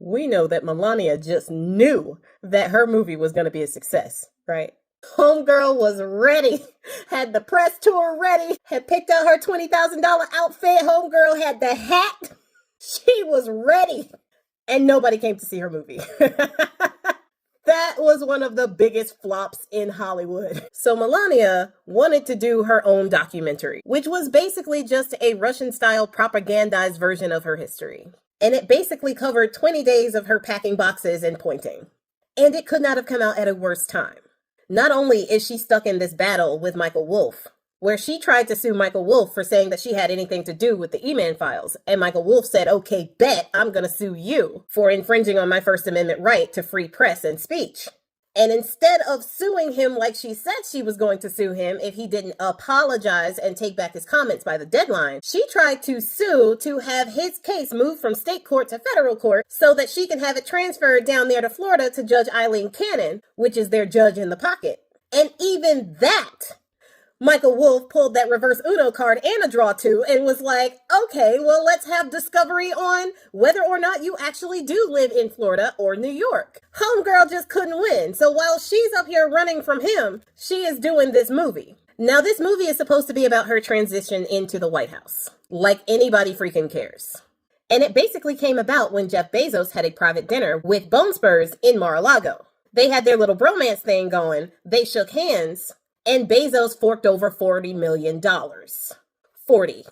We know that Melania just knew that her movie was going to be a success, right? Homegirl was ready, had the press tour ready, had picked out her $20,000 outfit. Homegirl had the hat. She was ready. And nobody came to see her movie. That was one of the biggest flops in Hollywood. So Melania wanted to do her own documentary, which was basically just a Russian-style propagandized version of her history. And it basically covered 20 days of her packing boxes and pointing. And it could not have come out at a worse time. Not only is she stuck in this battle with Michael Wolff, where she tried to sue Michael Wolff for saying that she had anything to do with the E-Man files, and Michael Wolff said, okay, bet, I'm gonna sue you for infringing on my First Amendment right to free press and speech. And instead of suing him like she said she was going to sue him if he didn't apologize and take back his comments by the deadline, she tried to sue to have his case moved from state court to federal court so that she can have it transferred down there to Florida to Judge Eileen Cannon, which is their judge in the pocket. And even that, Michael Wolff pulled that reverse Uno card and a draw two and was like, okay, well, let's have discovery on whether or not you actually do live in Florida or New York. Homegirl just couldn't win. So while she's up here running from him, she is doing this movie. Now, this movie is supposed to be about her transition into the White House. Like anybody freaking cares. And it basically came about when Jeff Bezos had a private dinner with Bone Spurs in Mar-a-Lago. They had their little bromance thing going. They shook hands. And Bezos forked over $40 million. 40.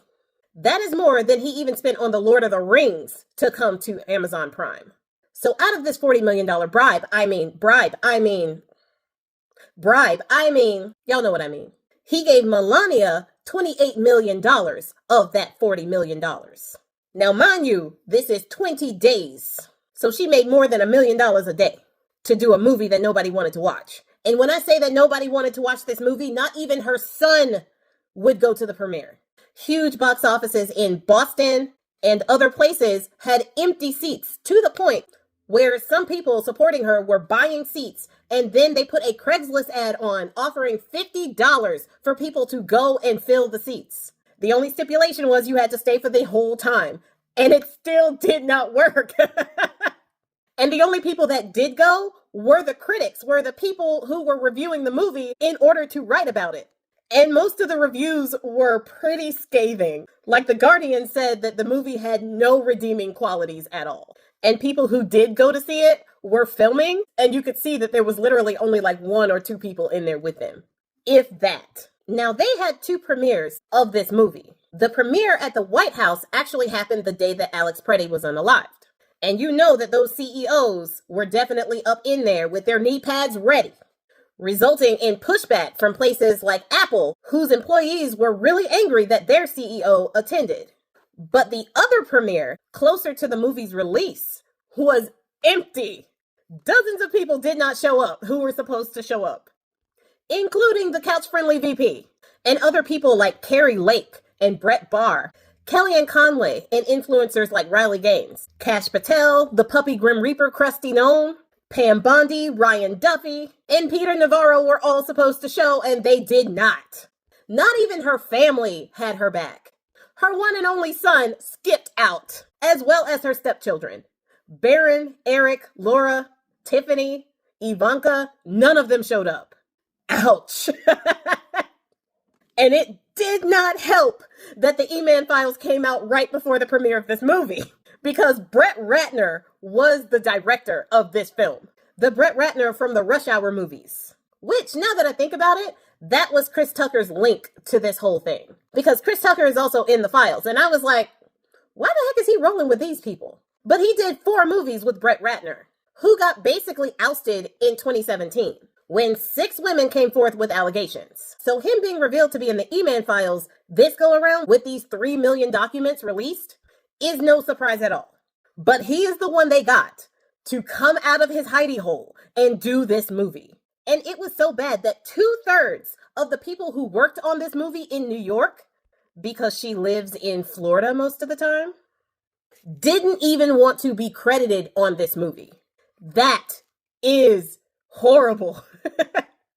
That is more than he even spent on the Lord of the Rings to come to Amazon Prime. So out of this $40 million bribe, y'all know what I mean. He gave Melania $28 million of that $40 million. Now, mind you, this is 20 days. So she made more than $1 million a day to do a movie that nobody wanted to watch. And when I say that nobody wanted to watch this movie, not even her son would go to the premiere. Huge box offices in Boston and other places had empty seats to the point where some people supporting her were buying seats. And then they put a Craigslist ad on offering $50 for people to go and fill the seats. The only stipulation was you had to stay for the whole time. And it still did not work. And the only people that did go were the critics, were the people who were reviewing the movie in order to write about it. And most of the reviews were pretty scathing. Like The Guardian said that the movie had no redeeming qualities at all. And people who did go to see it were filming, and you could see that there was literally only like 1 or 2 people in there with them. If that. Now, they had 2 premieres of this movie. The premiere at the White House actually happened the day that Alex Preddy was unalived. And you know that those CEOs were definitely up in there with their knee pads ready, resulting in pushback from places like Apple, whose employees were really angry that their CEO attended. But the other premiere, closer to the movie's release, was empty. Dozens of people did not show up who were supposed to show up, including the couch-friendly VP and other people like Carrie Lake and Brett Barr, Kellyanne Conway, and influencers like Riley Gaines, Kash Patel, the puppy Grim Reaper Krusty Nome, Pam Bondi, Ryan Duffy, and Peter Navarro were all supposed to show, and they did not. Not even her family had her back. Her one and only son skipped out, as well as her stepchildren. Barron, Eric, Laura, Tiffany, Ivanka, none of them showed up. Ouch. And it did not help that the E-Man files came out right before the premiere of this movie, because Brett Ratner was the director of this film. The Brett Ratner from the Rush Hour movies, which, now that I think about it, that was Chris Tucker's link to this whole thing. Because Chris Tucker is also in the files, and I was like, why the heck is he rolling with these people? But he did 4 movies with Brett Ratner, who got basically ousted in 2017. When 6 women came forth with allegations. So him being revealed to be in the E-Man files this go around with these 3 million documents released is no surprise at all. But he is the one they got to come out of his hidey hole and do this movie. And it was so bad that 2/3 of the people who worked on this movie in New York, because she lives in Florida most of the time, didn't even want to be credited on this movie. That is horrible.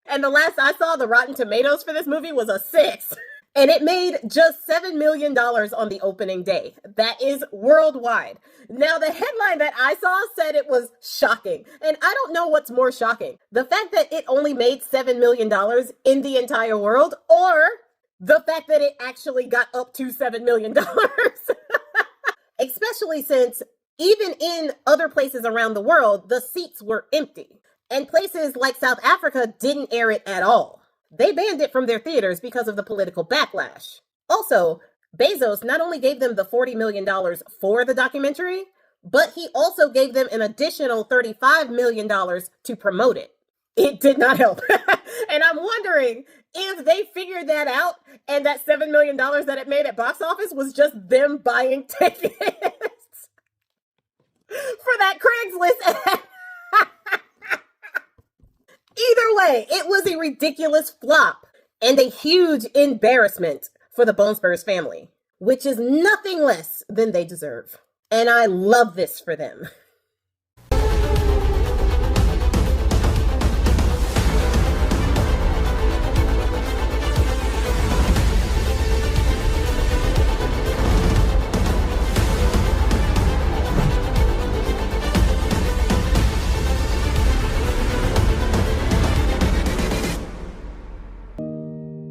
And the last I saw, the Rotten Tomatoes for this movie was a 6. And it made just $7 million on the opening day. That is worldwide. Now, the headline that I saw said it was shocking. And I don't know what's more shocking. The fact that it only made $7 million in the entire world, or the fact that it actually got up to $7 million. Especially since even in other places around the world, the seats were empty. And places like South Africa didn't air it at all. They banned it from their theaters because of the political backlash. Also, Bezos not only gave them the $40 million for the documentary, but he also gave them an additional $35 million to promote it. It did not help. And I'm wondering if they figured that out and that $7 million that it made at box office was just them buying tickets for that Craigslist ad. Either way, it was a ridiculous flop and a huge embarrassment for the Bone Spurs family, which is nothing less than they deserve. And I love this for them.